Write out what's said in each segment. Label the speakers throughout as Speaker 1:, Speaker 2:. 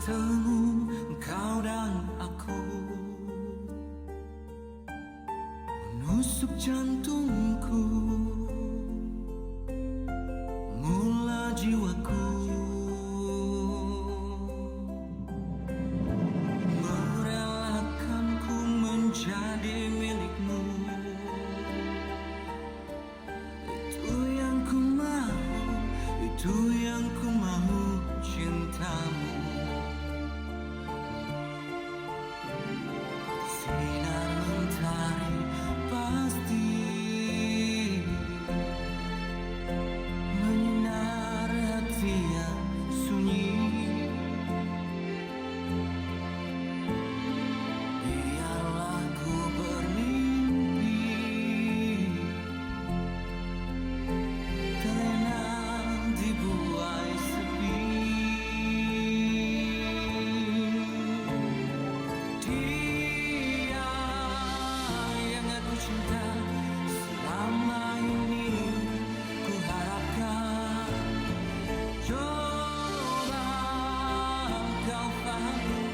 Speaker 1: bertemu kau dan aku, menusuk jantungku, mula jiwaku, merelakan ku menjadi milikmu. Itu yang ku mau, itu yang ku mau, cintamu. Sinar mentari pasti menyinar hati yang sunyi. Biarlah ku bermimpi, terlena dibuai sepi. Dia yang aku cinta selama ini, ku harapkan coba kau pahami,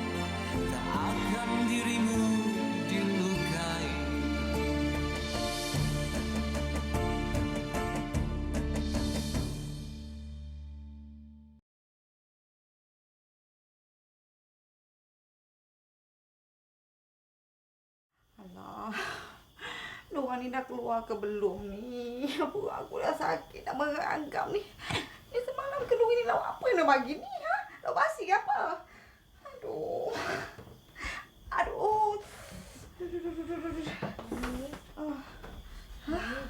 Speaker 1: tak akan dirimu dilukai.
Speaker 2: Alah, luar ni dah keluar ke belum ni? Aku dah sakit, dah merangkam ni. Ni semalam kedua ni lauk apa yang dah bagi ni? Ha? Lauk basi ke apa? Aduh. Aduh.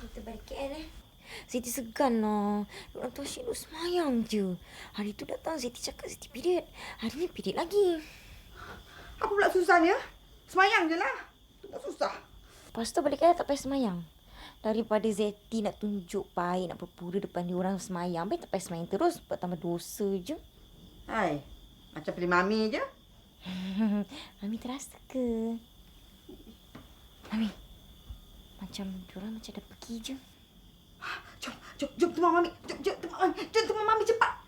Speaker 3: Kita balik KL Siti segan lah. Orang tua Syed duk semayang je. Hari tu datang Siti cakap Siti period. Hari ni period lagi.
Speaker 2: Apa pula susahnya? Semayang je lah. Tu pun susah.
Speaker 3: Lepas tu balik KL tak payah semayang. Daripada Zeti nak tunjuk baik, nak berpura depan dia orang semayang. Baik tak payah semayang terus. Buat tambah dosa je.
Speaker 2: Hai, macam pilih mami je.
Speaker 3: Mami terasa ke? Mami, macam diorang macam dah pergi je.
Speaker 2: Jom teman mami. Jom teman mami cepat.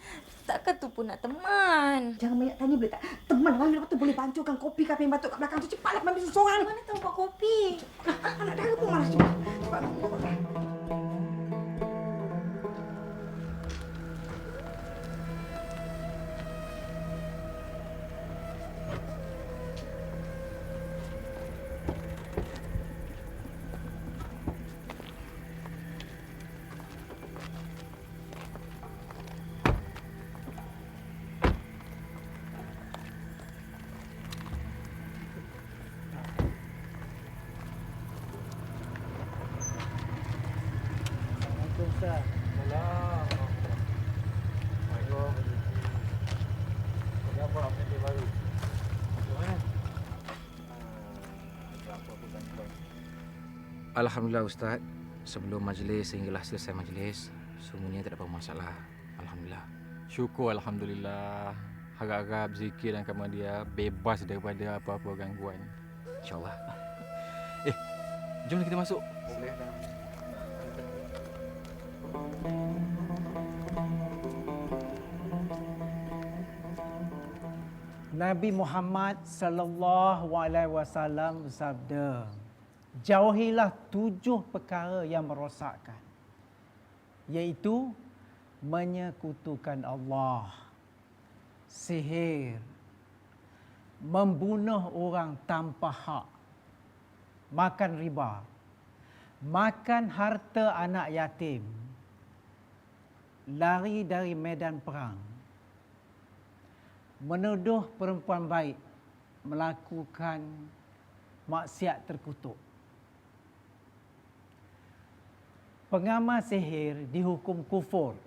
Speaker 3: Takkan tu pun nak teman.
Speaker 2: Jangan banyak tanya boleh tak? Teman mami lepas tu boleh bancukan kopi kafe yang batuk kat belakang tu. Cepatlah mami seorang.
Speaker 3: Mana tahu buat kopi?
Speaker 2: Anak dara pun malas cepat. Cepat mami.
Speaker 4: Ustaz. Salam. Waalaikumsalam. Kenapa update baru? Macam mana? Apa bantuan?
Speaker 5: Alhamdulillah Ustaz. Sebelum majlis sehinggalah selesai majlis, semuanya tak ada apa masalah. Alhamdulillah.
Speaker 4: Syukur Alhamdulillah. Harap-harap Zikir dan Kamadia bebas daripada apa-apa gangguan.
Speaker 5: InsyaAllah.
Speaker 4: Jom kita masuk. Boleh dah.
Speaker 6: Nabi Muhammad sallallahu alaihi wasallam bersabda, jauhilah 7 perkara yang merosakkan, iaitu menyekutukan Allah, sihir, membunuh orang tanpa hak, makan riba, makan harta anak yatim, lari dari medan perang, menuduh perempuan baik melakukan maksiat terkutuk. Pengamal sihir dihukum kufur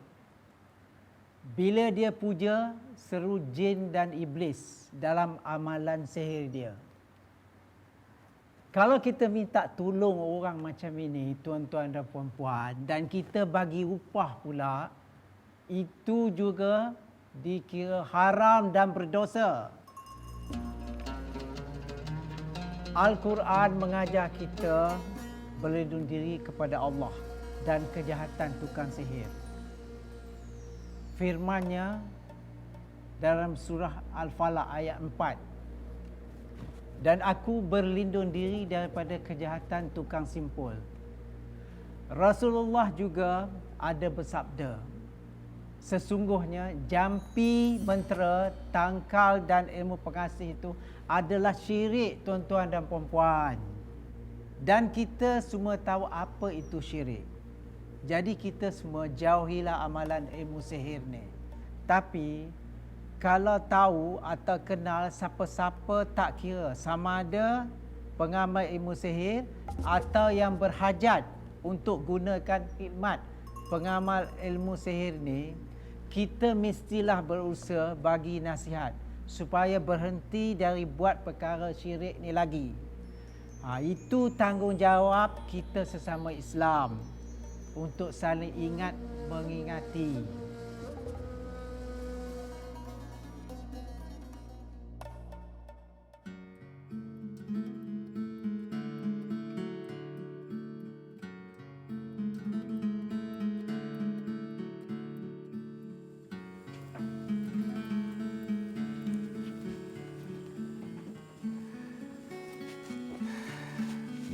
Speaker 6: bila dia puja seru jin dan iblis dalam amalan sihir dia. Kalau kita minta tolong orang macam ini, tuan-tuan dan puan-puan, dan kita bagi upah pula, itu juga dikira haram dan berdosa. Al-Quran mengajar kita berlindung diri kepada Allah dan kejahatan tukang sihir. Firman-Nya, dalam surah Al-Falaq ayat 4. Dan aku berlindung diri daripada kejahatan tukang simpul. Rasulullah juga ada bersabda, sesungguhnya jampi, mentera, tangkal dan ilmu pengasih itu adalah syirik, tuan-tuan dan puan-puan. Dan kita semua tahu apa itu syirik. Jadi kita semua jauhilah amalan ilmu sihir ni. Tapi kalau tahu atau kenal siapa-siapa, tak kira sama ada pengamal ilmu sihir atau yang berhajat untuk gunakan khidmat pengamal ilmu sihir ni, kita mestilah berusaha bagi nasihat supaya berhenti dari buat perkara syirik ni lagi. Itu tanggungjawab kita sesama Islam untuk saling ingat mengingati.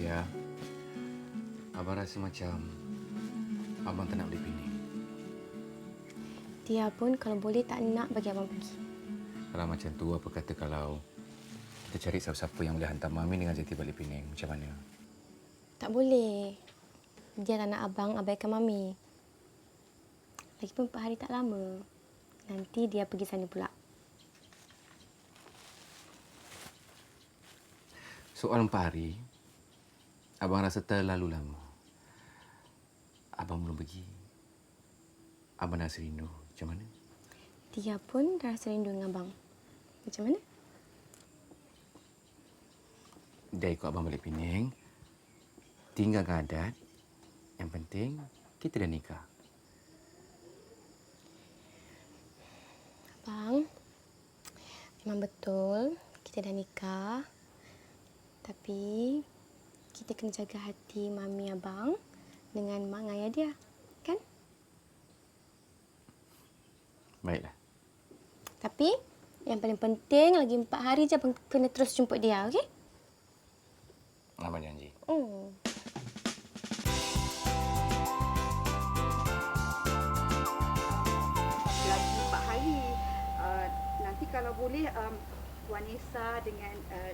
Speaker 5: Dia, abang rasa macam abang tak nak beli pining.
Speaker 7: Dia pun kalau boleh tak nak bagi abang pergi.
Speaker 5: Kalau macam tu, apa kata kalau kita cari siapa-siapa yang boleh hantar Mami dengan Zeti balik Penang? Macam mana?
Speaker 7: Tak boleh. Dia tak nak abang abaikan Mami. Lagipun 4 hari tak lama. Nanti dia pergi sana pula.
Speaker 5: Soal 4 hari, abang rasa terlalu lama. Abang belum pergi. Abang rasa rindu. Macam mana?
Speaker 7: Dia pun rasa rindu dengan abang. Macam mana?
Speaker 5: Dia ikut abang balik Penang. Tinggalkan adat. Yang penting, kita dah nikah.
Speaker 7: Abang, memang betul kita dah nikah. Tapi kita kena jaga hati Mami abang dengan mak dan ayah dia. Kan?
Speaker 5: Baiklah.
Speaker 7: Tapi yang paling penting lagi 4 hari je abang kena terus jemput dia, okey?
Speaker 5: Abang janji.
Speaker 2: Lagi 4 hari. Nanti kalau boleh Puan Nisa dengan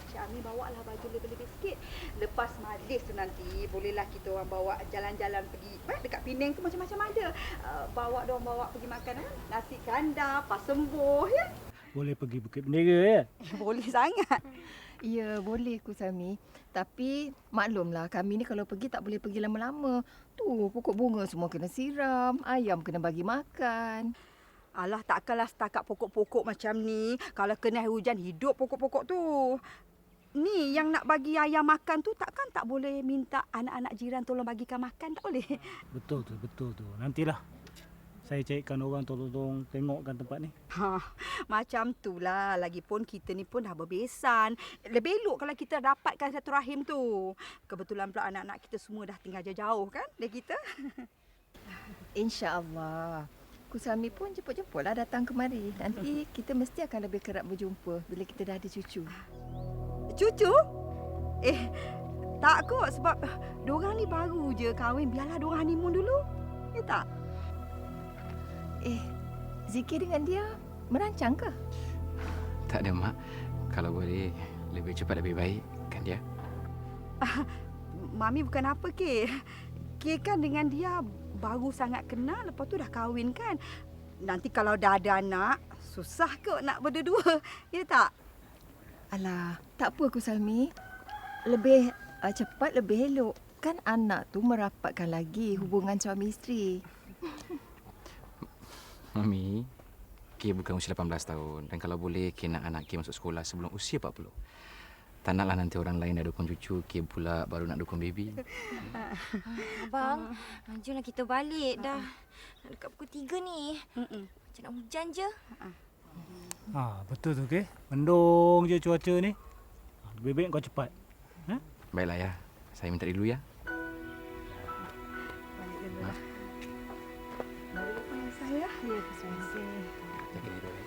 Speaker 2: Cik Ami bawa lah baju lebih-lebih sikit. Lepas majlis tu nanti bolehlah kita orang bawa jalan-jalan pergi dekat Penang tu macam-macam ada. Bawa pergi makan nasi kandar, pasembuh ya.
Speaker 8: Boleh pergi Bukit Bendera ya?
Speaker 2: Boleh sangat.
Speaker 9: Ya, boleh Kusami. Tapi maklumlah kami ni kalau pergi tak boleh pergi lama-lama. Tu pokok bunga semua kena siram, ayam kena bagi makan.
Speaker 2: Alah, takkanlah setakat pokok-pokok macam ni. Kalau kena air hujan, hidup pokok-pokok tu. Ni yang nak bagi ayam makan tu takkan tak boleh minta anak-anak jiran tolong bagikan makan, tak boleh.
Speaker 8: Betul tu. Nantilah saya carikan orang tolong tengokkan tempat ni.
Speaker 2: Macam tu lah. Lagipun kita ni pun dah berbesan. Lebih elok kalau kita dapatkan satu rahim tu. Kebetulan pula anak-anak kita semua dah tinggal jauh-jauh kan dari kita.
Speaker 9: InsyaAllah. Kusami pun jemput-jemputlah datang kemari. Nanti kita mesti akan lebih kerap berjumpa bila kita dah ada cucu.
Speaker 2: Cucu? Tak kot sebab diorang ni baru je kahwin. Biarlah diorang honeymoon dulu. Ya tak?
Speaker 9: Zikir dengan dia merancang ke?
Speaker 5: Tak ada, Mak. Kalau boleh, lebih cepat lebih baik. Kan dia?
Speaker 2: Mami bukan apa, Kek. Kek kan dengan dia baru sangat kenal. Lepas tu dah kahwin kan. Nanti kalau dah ada anak, susah kot nak berdua-dua. Ya tak?
Speaker 9: Alah, tak apa Kusami. Lebih cepat lebih elok. Kan anak tu merapatkan lagi hubungan suami isteri.
Speaker 5: Mami, Kay bukan usia 18 tahun. Dan kalau boleh, Kay nak anak Kay masuk sekolah sebelum usia 40. Tak naklah nanti orang lain dah dukung cucu, Kay pula baru nak dukung baby.
Speaker 3: Abang, jomlah kita balik dah. Nak dekat pukul 3 ni. Macam nak hujan je.
Speaker 8: Betul tu ke? Mendung je cuaca ni. Lebih baik kau cepat.
Speaker 5: Baiklah ya. Saya minta dulu ya.
Speaker 2: Balik dulu. Balik dulu saya. Ya, terima kasih.
Speaker 5: Jaga diri dulu.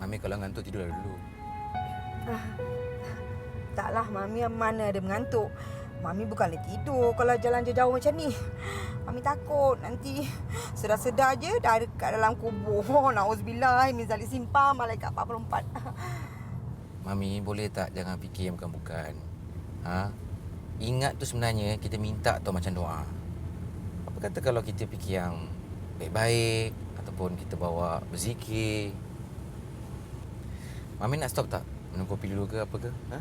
Speaker 5: Mami kalau ngantuk tidur dulu.
Speaker 2: Taklah, Mami mana ada mengantuk. Mami bukanlah tidur kalau jalan jauh macam ni. Mami takut nanti sedar-sedar je dah dekat dalam kubur. Nauzubillah, min zalik simpang malaikat 44.
Speaker 5: Mami, boleh tak jangan fikir yang bukan-bukan? Ha? Ingat tu sebenarnya kita minta tu macam doa. Apa kata kalau kita fikir yang baik-baik ataupun kita bawa berzikir? Mami nak stop tak? Minum kopi dulu ke apa ke? Ha?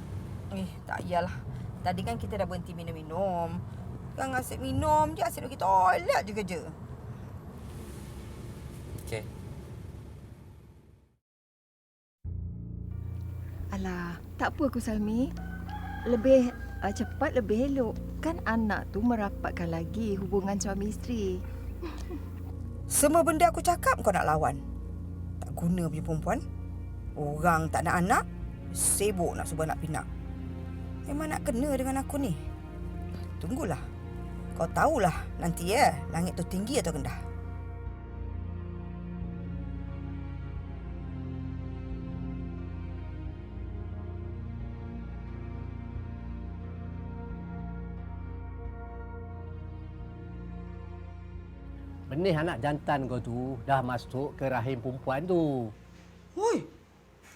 Speaker 2: Tak yalah. Tadi kan kita dah berhenti minum-minum. Kan asyik minum je, asyik pergi toilet je kerja.
Speaker 5: Okey.
Speaker 9: Alah, tak apa Ku Salmi. Lebih cepat lebih elok. Kan anak tu merapatkan lagi hubungan suami isteri.
Speaker 2: Semua benda aku cakap kau nak lawan. Tak guna punya perempuan. Orang tak nak anak, sibuk nak subah nak pinak. Memang nak kena dengan aku ni. Tunggulah. Kau tahulah nanti langit tu tinggi atau rendah.
Speaker 6: Benih anak jantan kau tu dah masuk ke rahim perempuan tu.
Speaker 2: Oi,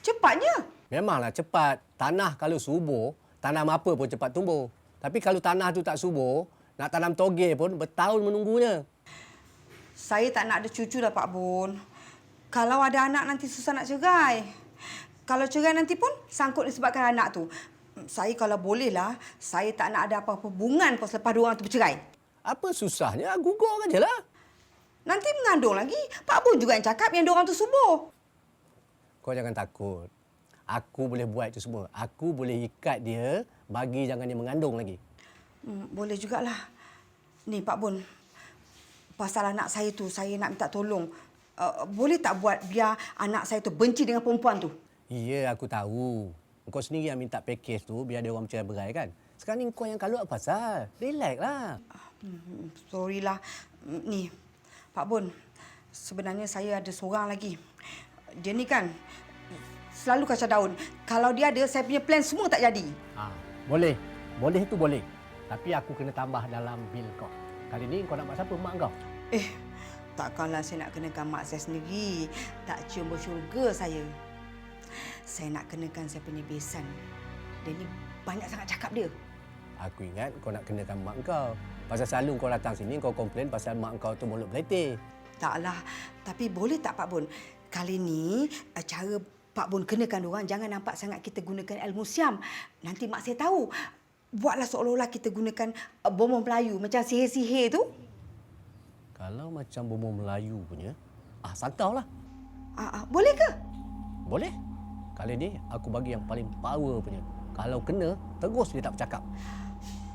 Speaker 2: cepatnya.
Speaker 6: Memanglah cepat. Tanah kalau subur, tanam apa pun cepat tumbuh. Tapi kalau tanah tu tak subur, nak tanam toge pun bertahun menunggunya.
Speaker 2: Saya tak nak ada cucu dah, Pak Bun. Kalau ada anak nanti susah nak cerai. Kalau cerai nanti pun sangkut disebabkan anak tu. Saya kalau bolehlah, saya tak nak ada apa-apa hubungan pun selepas dua orang tu bercerai.
Speaker 6: Apa susahnya? Gugur aja lah.
Speaker 2: Nanti mengandung lagi. Pak Bun juga yang cakap yang dua orang tu subur.
Speaker 6: Kau jangan takut. Aku boleh buat itu semua. Aku boleh ikat dia bagi jangan dia mengandung lagi.
Speaker 2: Boleh jugalah. Ni Pak Bun, pasal anak saya tu, saya nak minta tolong. Boleh tak buat biar anak saya tu benci dengan perempuan tu?
Speaker 6: Ya, aku tahu. Kau sendiri yang minta package tu biar dia orang bercerai-berai kan? Sekarang ni kau yang kalut apa pasal? Relax lah.
Speaker 2: Sorry lah. Ni, Pak Bun, sebenarnya saya ada seorang lagi. Dia ni kan selalu kacau daun. Kalau dia ada, saya punya plan semua tak jadi.
Speaker 6: Boleh. Boleh tu boleh. Tapi aku kena tambah dalam bil kau. Kali ni kau nak mak siapa? Mak kau?
Speaker 2: Takkanlah saya nak kenakan mak saya sendiri. Tak cium bersyurga saya. Saya nak kenakan saya punya besan. Dia ni banyak sangat cakap dia.
Speaker 6: Aku ingat kau nak kenakan mak kau. Pasal selalu kau datang sini kau komplain pasal mak kau tu mulut beletih.
Speaker 2: Taklah. Tapi boleh tak Pak Bun? Kali ni cara Pak Bun kenakan diorang jangan nampak sangat kita gunakan ilmu siam. Nanti mak saya tahu. Buatlah seolah-olah kita gunakan bom Melayu macam sihir-sihir tu.
Speaker 6: Kalau macam bom Melayu punya, santaulah.
Speaker 2: Boleh ke?
Speaker 6: Boleh. Kali ni aku bagi yang paling power punya. Kalau kena, terus dia tak bercakap.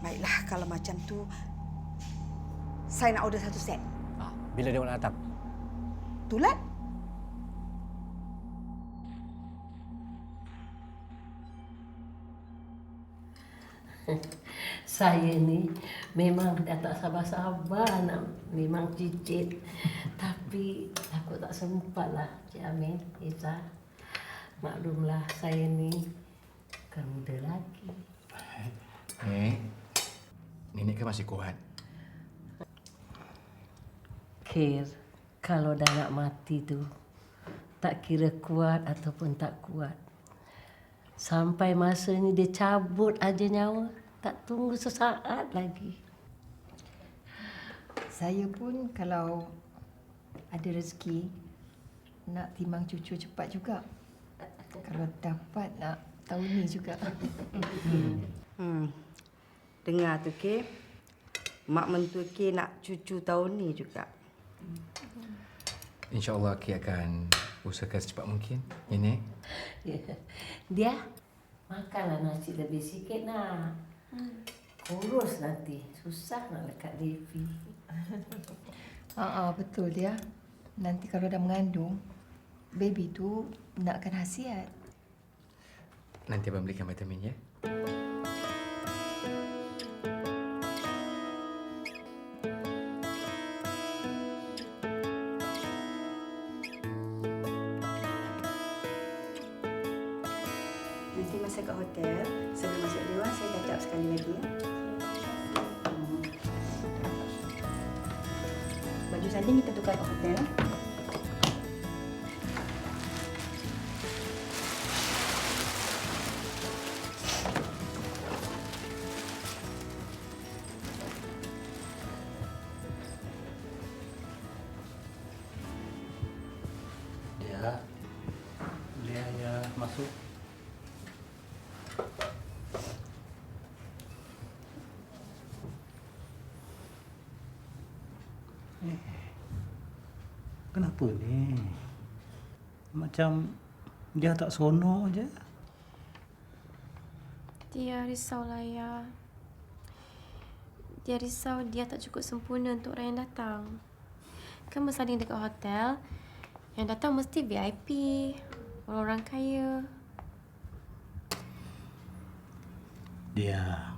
Speaker 2: Baiklah, kalau macam tu saya nak order 1 set.
Speaker 6: Bila dia nak datang?
Speaker 2: Tulat?
Speaker 10: Saya ni memang dah tak sabar-sabar nak memang cicit. Tapi takut tak sempat lah Cik Amin, Izzah. Maklumlah saya ni bukan muda lagi.
Speaker 5: Nenek kan masih kuat.
Speaker 10: Kir, kalau dah nak mati tu, tak kira kuat ataupun tak kuat. Sampai masa ni dia cabut aja nyawa, tak tunggu sesaat lagi.
Speaker 9: Saya pun kalau ada rezeki nak timbang cucu cepat juga. Kalau dapat nak tahun ni juga.
Speaker 2: Dengar tu, Kay. Mak mentua Kay nak cucu tahun ni juga.
Speaker 5: InsyaAllah Ki akan usahakan secepat mungkin. Ya, Nek?
Speaker 10: Dia makanlah nasi lebih sikit nak. Kurus nanti. Susah nak lekat Devi.
Speaker 9: Betul dia. Nanti kalau dah mengandung, baby tu nakkan hasiat.
Speaker 5: Nanti abang belikan vitamin ya.
Speaker 11: saya kat hotel. Sebelum masuk dewan, saya touch up sekali lagi ya. Baju sanding kita tukar kat hotel.
Speaker 8: Ya. Boleh ayah masuk. Kenapa ni? Macam dia tak seronok je.
Speaker 7: Dia risaulah ayah. Dia risau dia tak cukup sempurna untuk orang yang datang. Kan bersanding dekat hotel, yang datang mesti VIP, orang-orang kaya.
Speaker 8: Dia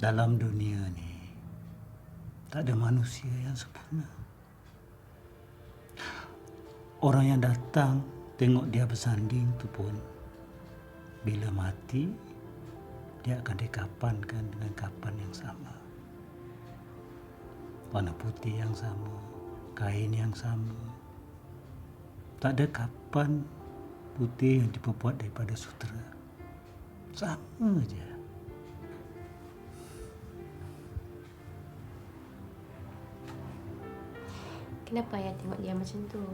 Speaker 8: dalam dunia ni tak ada manusia yang sempurna. Orang yang datang tengok dia bersanding tu pun bila mati dia akan dikapankan dengan kapan yang sama. Warna putih yang sama, kain yang sama. Tak ada kapan putih yang diperbuat daripada sutera. Sama je.
Speaker 7: Kenapa ayah tengok dia macam tu?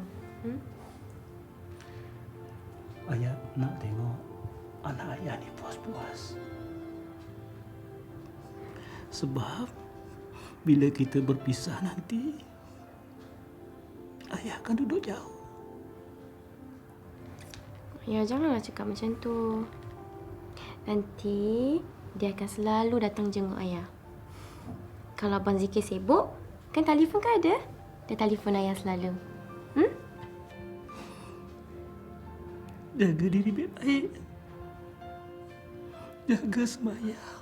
Speaker 8: Ayah nak tengok anak ayah ni puas-puas. Sebab bila kita berpisah nanti, ayah akan duduk jauh.
Speaker 7: Ya, janganlah cakap macam tu. Nanti dia akan selalu datang jenguk ayah. Kalau Abang Zikir sibuk, kan telefon kan ada? Dia telefon ayah selalu.
Speaker 8: Jaga diri baik-baik. Jaga sembahyang.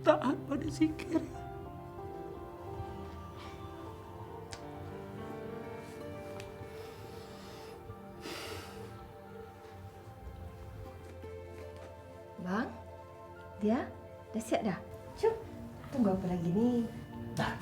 Speaker 8: Taat pada zikir.
Speaker 9: Bang, dia dah siap dah? Jom. Tunggu apa lagi ni?
Speaker 8: Dah.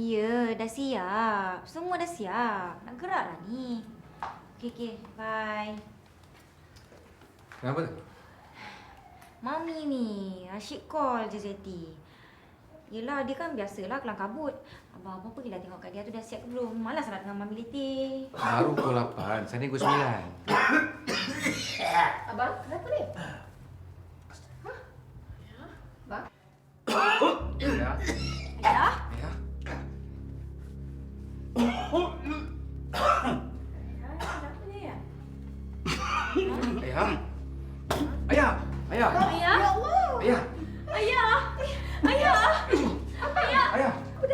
Speaker 3: Ya, dah siap. Semua dah siap. Nak gerak dah ni. Okey, bye.
Speaker 5: Kenapa tu?
Speaker 3: Mami ni asyik call je Zeti. Yelah, dia kan biasalah kelang kabut. Abang-abang pergilah tengok kat dia tu dah siap ke belum. Malas nak dengan Mami letih.
Speaker 5: Baru pukul 8, sana pukul 9.
Speaker 9: Abang, kenapa ni? Bang?
Speaker 5: Ya.
Speaker 3: Ya?
Speaker 5: Ya.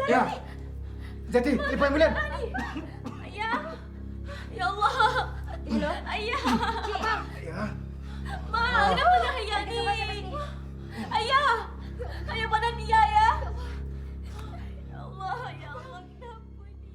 Speaker 8: Ya. Jati, lipat ambulans.
Speaker 12: Ayah. Ya Allah. Ayah.
Speaker 8: Ya.
Speaker 12: Mak, kenapa dah ayah ni? Ayah. Ayah pada dia ya. Ya Allah, ya Allah, kenapa ni?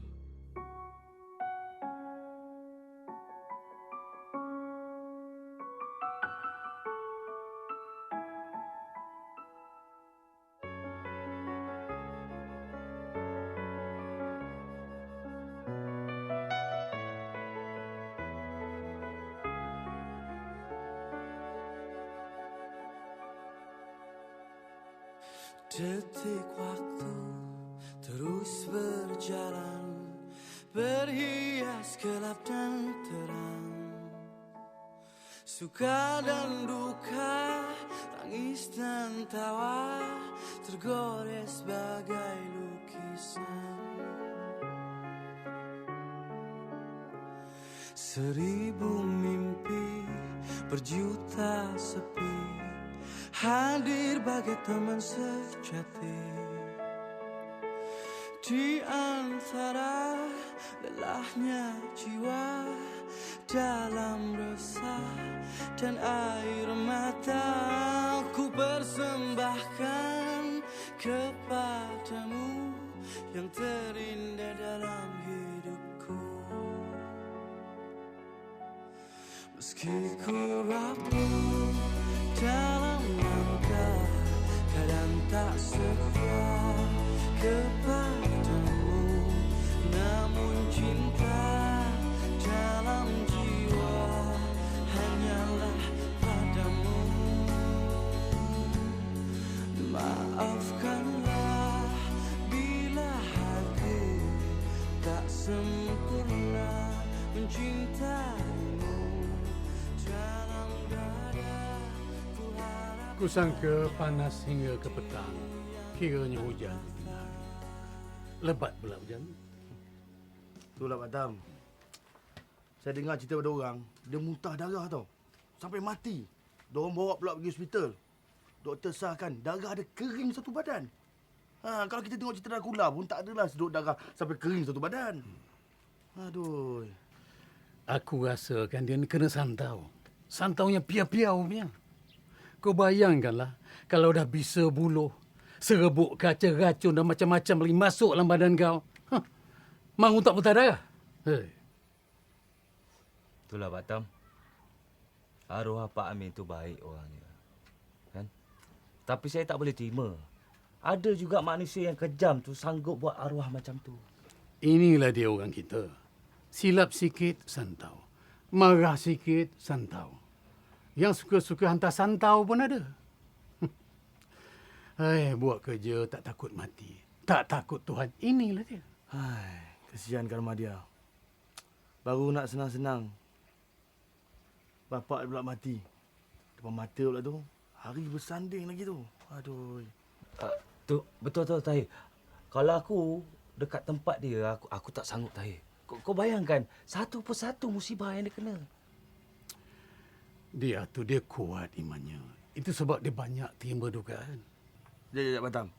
Speaker 1: Detik waktu terus berjalan, berhias gelap dan terang, suka dan duka, tangis dan tawa, tergores bagai lukisan. Seribu mimpi, berjuta sepi, hadir bagai teman sejati. Di antara lelahnya jiwa, dalam resah dan air mata, ku persembahkan kepadamu yang terindah dalam hidupku. Meski ku rapuh dalam langkah, kadang tak setia kepadamu, namun cinta dalam jiwa hanyalah padamu. Maafkanlah bila hati tak sempurna mencintaimu. Dalam dada ku harap
Speaker 8: Kusangka panas hingga ke petang, kiranya hujan di tengah hari. Lebat pula hujan.
Speaker 13: Itulah Pak Tam. Saya dengar cerita pada orang, dia muntah darah tau. Sampai mati. Diorang bawa pula pergi hospital. Doktor sahkan darah dia kering satu badan. Kalau kita tengok cerita Dracula pun tak adalah sedut darah sampai kering satu badan. Aduh.
Speaker 8: Aku rasakan dia ni kena santau. Santaunya piau-piau punya. Kau bayangkanlah kalau dah bisa buluh, serebuk kaca racun dan macam-macam lagi masuk dalam badan kau. Mahu tak putar darah? Hey.
Speaker 14: Itulah Pak Tam. Arwah Pak Amin tu baik orangnya. Kan? Tapi saya tak boleh terima. Ada juga manusia yang kejam tu sanggup buat arwah macam tu.
Speaker 8: Inilah dia orang kita. Silap sikit, santau. Marah sikit, santau. Yang suka-suka hantar santau pun ada. Hai, buat kerja tak takut mati. Tak takut Tuhan. Inilah dia.
Speaker 13: Hai, kesian Karma dia. Baru nak senang-senang, bapak dia pula mati. Depan mata pula tu. Hari bersanding lagi tu. Aduh.
Speaker 14: Tu betul-betul Tahir. Kalau aku dekat tempat dia, aku tak sanggup Tahir. Kau bayangkan satu persatu musibah yang dia kena.
Speaker 8: Dia kuat imannya. Itu sebab dia banyak terima dugaan.
Speaker 13: Sekejap, Batam.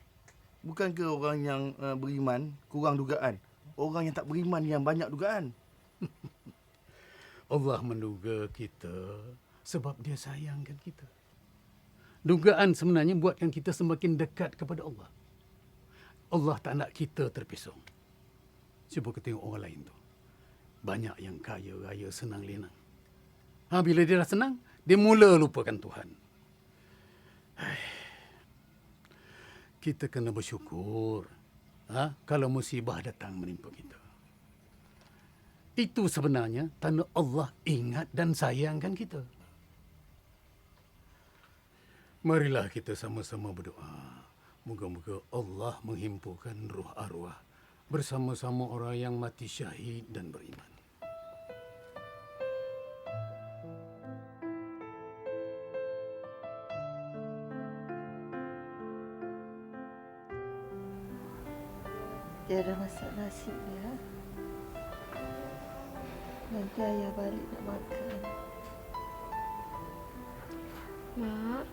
Speaker 13: Bukankah orang yang beriman kurang dugaan? Orang yang tak beriman yang banyak dugaan.
Speaker 8: Allah menduga kita sebab dia sayangkan kita. Dugaan sebenarnya buatkan kita semakin dekat kepada Allah. Allah tak nak kita terpesong. Cuba kita tengok orang lain tu. Banyak yang kaya raya senang lenang. Bila dia dah senang, dia mula lupakan Tuhan. Kita kena bersyukur kalau musibah datang menimpa kita. Itu sebenarnya tanda Allah ingat dan sayangkan kita. Marilah kita sama-sama berdoa. Moga-moga Allah menghimpunkan roh arwah bersama-sama orang yang mati syahid dan beriman.
Speaker 9: Tiada masak nasi ya. Nanti ayah balik nak makan.
Speaker 7: Mak.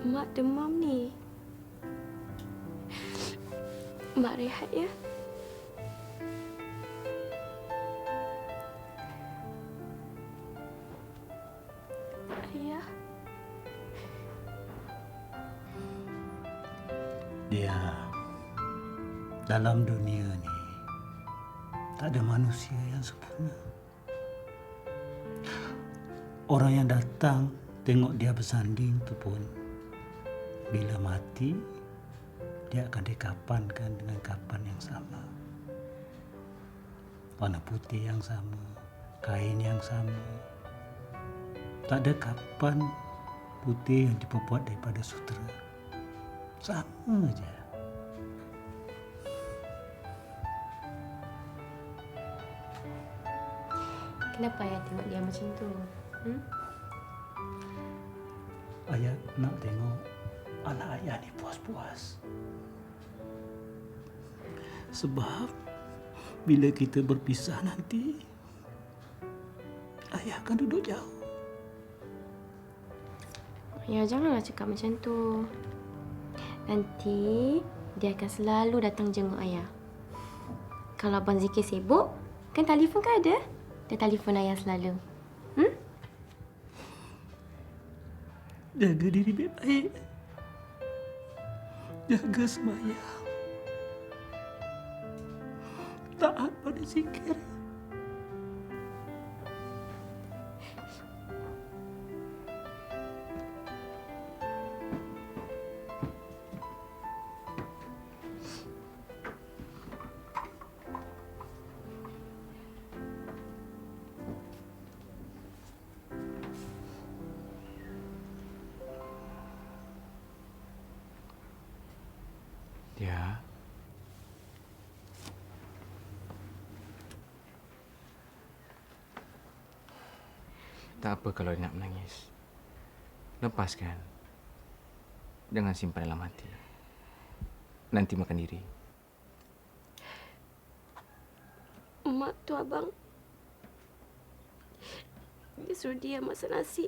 Speaker 7: Mak demam ni. Mak rehat ya. Ayah.
Speaker 6: Dia dalam dunia ni tak ada manusia yang sempurna. Orang yang datang tengok dia bersanding tu pun bila mati dia akan dikapankan dengan kapan yang sama. Warna putih yang sama, kain yang sama. Tak ada kapan putih yang diperbuat daripada sutera. Sama je.
Speaker 7: Kenapa ayah tengok dia macam tu?
Speaker 6: Ayah nak tengok anak ayah ni puas-puas. Sebab bila kita berpisah nanti, ayah akan duduk jauh.
Speaker 7: Ya, janganlah cakap macam tu. Nanti dia akan selalu datang jenguk ayah. Kalau Abang Zikir sibuk, kan telefon kan ada? Dia telefon ayah selalu.
Speaker 6: Jaga diri baik-baik. Jaga sembahyang. Taat pada zikir.
Speaker 4: Dia. Tak apa kalau dia nak menangis. Lepaskan. Jangan simpan dalam hati. Nanti makan diri.
Speaker 7: Mak tu abang. Dia suruh dia masak nasi.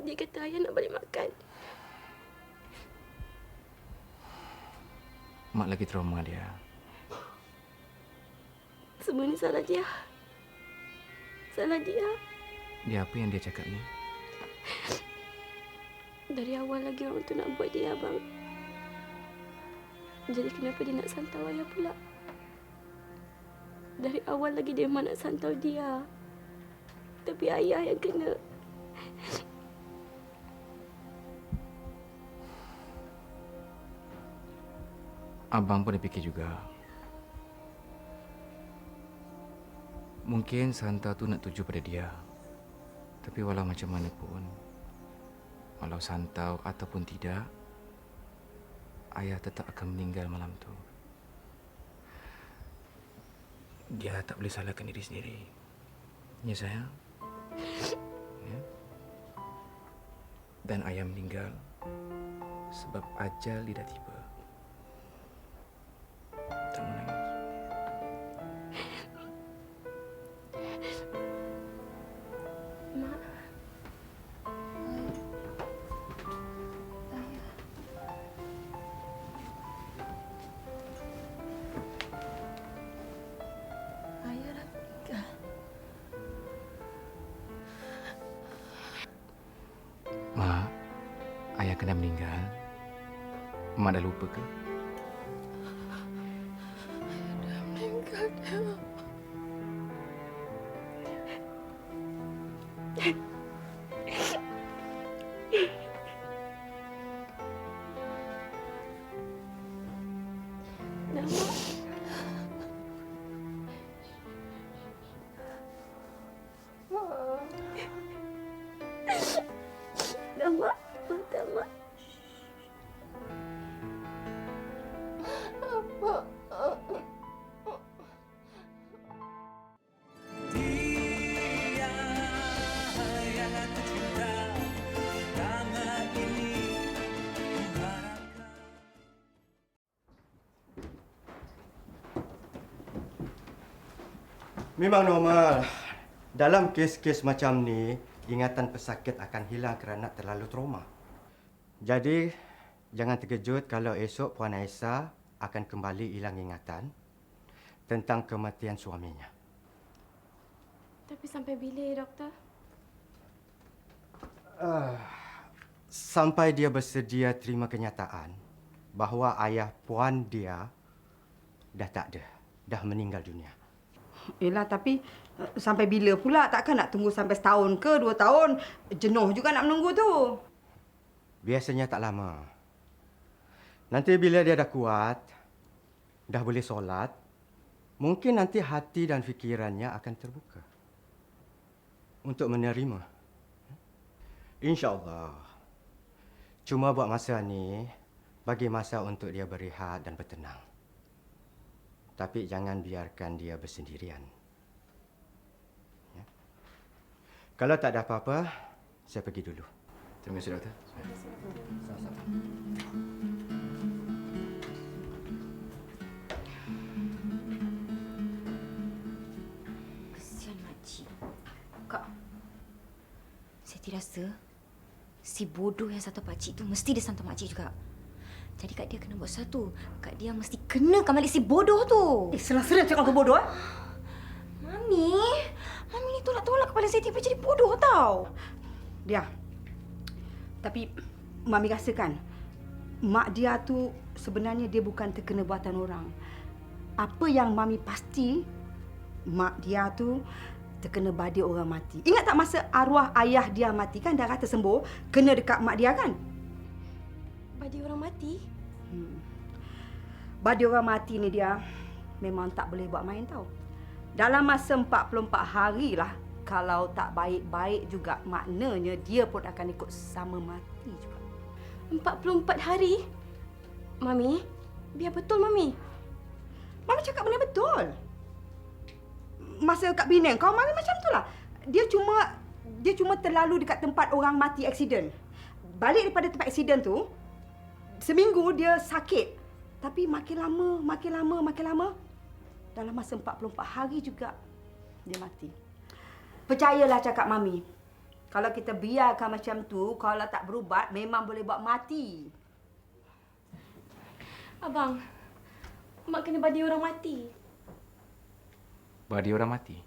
Speaker 7: Dia kata ayah nak balik makan.
Speaker 4: Mak lagi trauma dia.
Speaker 7: Semua ni salah dia. Salah dia.
Speaker 4: Dia apa yang dia cakap ni?
Speaker 7: Dari awal lagi orang tu nak buat dia, abang. Jadi kenapa dia nak santau ayah pula? Dari awal lagi dia memang nak santau dia. Tapi ayah yang kena.
Speaker 4: Abang pun dah fikir juga. Mungkin santau tu nak tuju pada dia. Tapi walau macam mana pun, walau santau ataupun tidak, ayah tetap akan meninggal malam tu. Dia tak boleh salahkan diri sendiri. Ya sayang? Ya? Dan ayah meninggal sebab ajal dia dah tiba. Tak menangis.
Speaker 7: Mak. Ayah dah meninggal.
Speaker 4: Mak, ayah kena meninggal. Mak dah lupa ke?
Speaker 15: Memang normal. Dalam kes-kes macam ni, ingatan pesakit akan hilang kerana terlalu trauma. Jadi, Jangan terkejut kalau esok Puan Aisyah akan kembali hilang ingatan tentang kematian suaminya.
Speaker 7: Tapi sampai bila, doktor?
Speaker 15: Sampai dia bersedia terima kenyataan bahawa ayah puan dia dah tak ada, dah meninggal dunia.
Speaker 2: Yelah, tapi sampai bila pula? Takkan nak tunggu sampai setahun ke 2 tahun? Jenuh juga nak menunggu tu.
Speaker 15: Biasanya tak lama. Nanti bila dia dah kuat, dah boleh solat, mungkin nanti hati dan fikirannya akan terbuka untuk menerima. InsyaAllah. Cuma buat masa ni, bagi masa untuk dia berehat dan bertenang. Tapi jangan biarkan dia bersendirian. Ya. Kalau tak ada apa-apa, saya pergi dulu.
Speaker 4: Terima kasih, doktor.
Speaker 15: Sama-sama.
Speaker 3: Kesian makcik. Kak, saya rasa si bodoh yang satu pakcik tu mesti dia santai makcik juga. Jadi Kak Dia kena buat satu. Kak Dia mesti kenakan balik si bodoh tu.
Speaker 2: Serang-serang cakap tu bodoh, eh?
Speaker 3: Mami ni tolak-tolak kepala saya tiba jadi bodoh tau.
Speaker 2: Dia. Tapi Mami rasakan mak dia tu sebenarnya dia bukan terkena buatan orang. Apa yang Mami pasti, mak dia tu terkena badai orang mati. Ingat tak masa arwah ayah dia mati kan dah kata sembuh, kena dekat mak dia kan?
Speaker 7: Badai orang mati?
Speaker 2: Badai orang mati ni dia memang tak boleh buat main tau. Dalam masa 44 hari lah, kalau tak baik-baik juga maknanya dia pun akan ikut sama mati juga.
Speaker 7: 44 hari? Mami, biar betul Mami.
Speaker 2: Mami cakap benda betul. Masa kat Penang kau Mami macam tu lah. Dia cuma terlalu dekat tempat orang mati aksiden. Balik daripada tempat aksiden tu, seminggu dia sakit. Tapi makin lama, dalam masa 44 hari juga dia mati. Percayalah cakap Mami. Kalau kita biarkan macam tu, kalau tak berubat memang boleh buat mati.
Speaker 7: Abang, mak kena badai orang mati.
Speaker 4: Badai orang mati?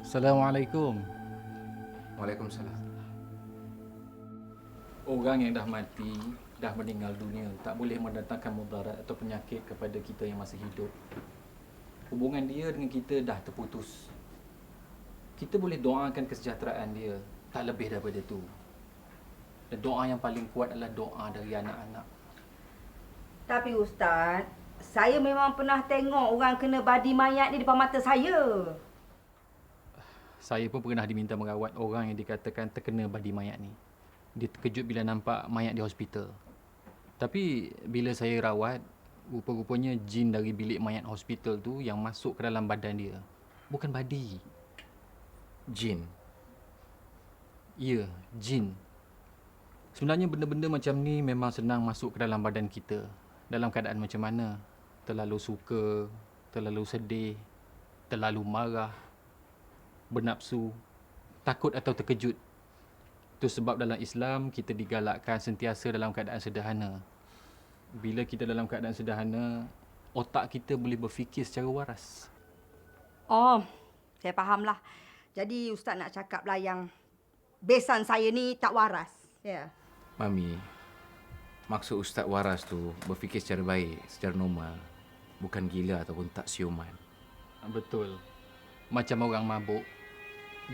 Speaker 8: Assalamualaikum.
Speaker 4: Waalaikumsalam.
Speaker 16: Orang yang dah mati, dah meninggal dunia, tak boleh mendatangkan mudarat atau penyakit kepada kita yang masih hidup. Hubungan dia dengan kita dah terputus. Kita boleh doakan kesejahteraan dia, tak lebih daripada itu. Dan doa yang paling kuat adalah doa dari anak-anak.
Speaker 2: Tapi Ustaz, saya memang pernah tengok orang kena badi mayat ni depan mata saya.
Speaker 16: Saya pun pernah diminta merawat orang yang dikatakan terkena badi mayat ni. Dia terkejut bila nampak mayat di hospital. Tapi bila saya rawat, rupa-rupanya jin dari bilik mayat hospital tu yang masuk ke dalam badan dia. Bukan badi.
Speaker 4: Jin?
Speaker 16: Ya, jin. Sebenarnya benda-benda macam ni memang senang masuk ke dalam badan kita. Dalam keadaan macam mana? Terlalu suka, terlalu sedih, terlalu marah, bernapsu, takut atau terkejut. Itu sebab dalam Islam kita digalakkan sentiasa dalam keadaan sederhana. Bila kita dalam keadaan sederhana, otak kita boleh berfikir secara waras.
Speaker 2: Oh, saya fahamlah. Jadi Ustaz nak cakaplah yang besan saya ni tak waras. Ya.
Speaker 4: Mami, maksud Ustaz waras tu berfikir secara baik, secara normal. Bukan gila ataupun tak siuman.
Speaker 16: Betul. Macam orang mabuk.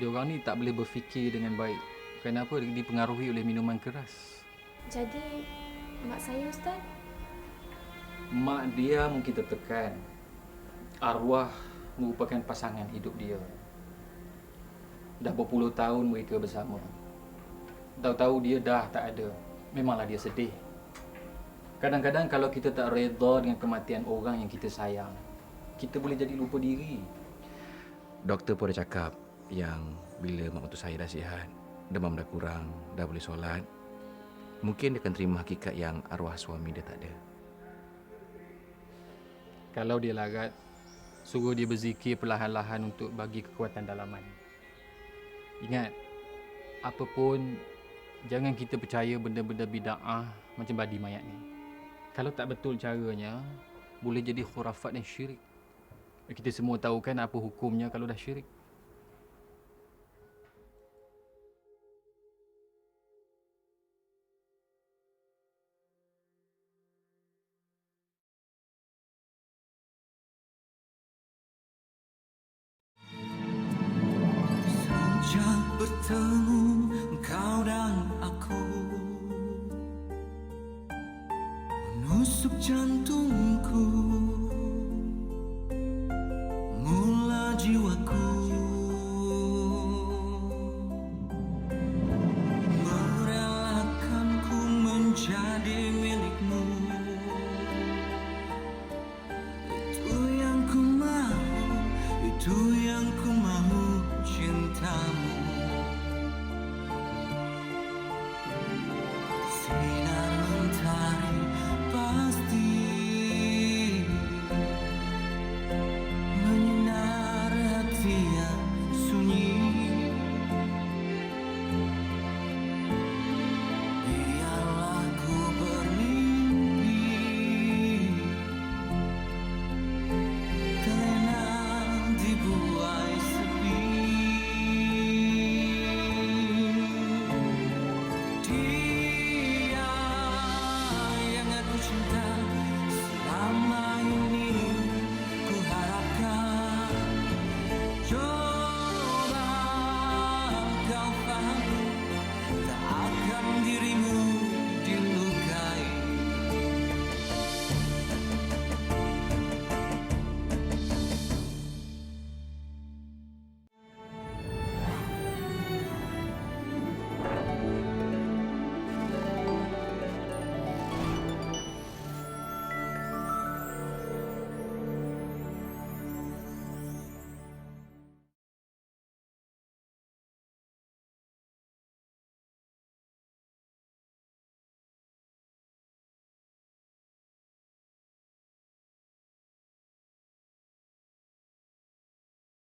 Speaker 16: Dia orang ni tak boleh berfikir dengan baik. Kenapa dia dipengaruhi oleh minuman keras?
Speaker 7: Jadi, mak saya Ustaz?
Speaker 16: Mak dia mungkin tertekan. Arwah merupakan pasangan hidup dia. Dah berpuluh tahun mereka bersama. Tahu-tahu dia dah tak ada. Memanglah dia sedih. Kadang-kadang kalau kita tak redha dengan kematian orang yang kita sayang, kita boleh jadi lupa diri.
Speaker 4: Doktor pun dah cakap yang bila mak mentua saya dah sihat, demam dah kurang, dah boleh solat, mungkin dia akan terima hakikat yang arwah suami dia tak ada.
Speaker 16: Kalau dia larat, suruh dia berzikir perlahan-lahan untuk bagi kekuatan dalaman. Ingat, Apa pun, jangan kita percaya benda-benda bid'ah macam badi mayat ni. Kalau tak betul caranya, boleh jadi khurafat dan syirik. Kita semua tahu kan apa hukumnya kalau dah syirik.
Speaker 1: Sejak bertemu kau dan aku, menusuk jantung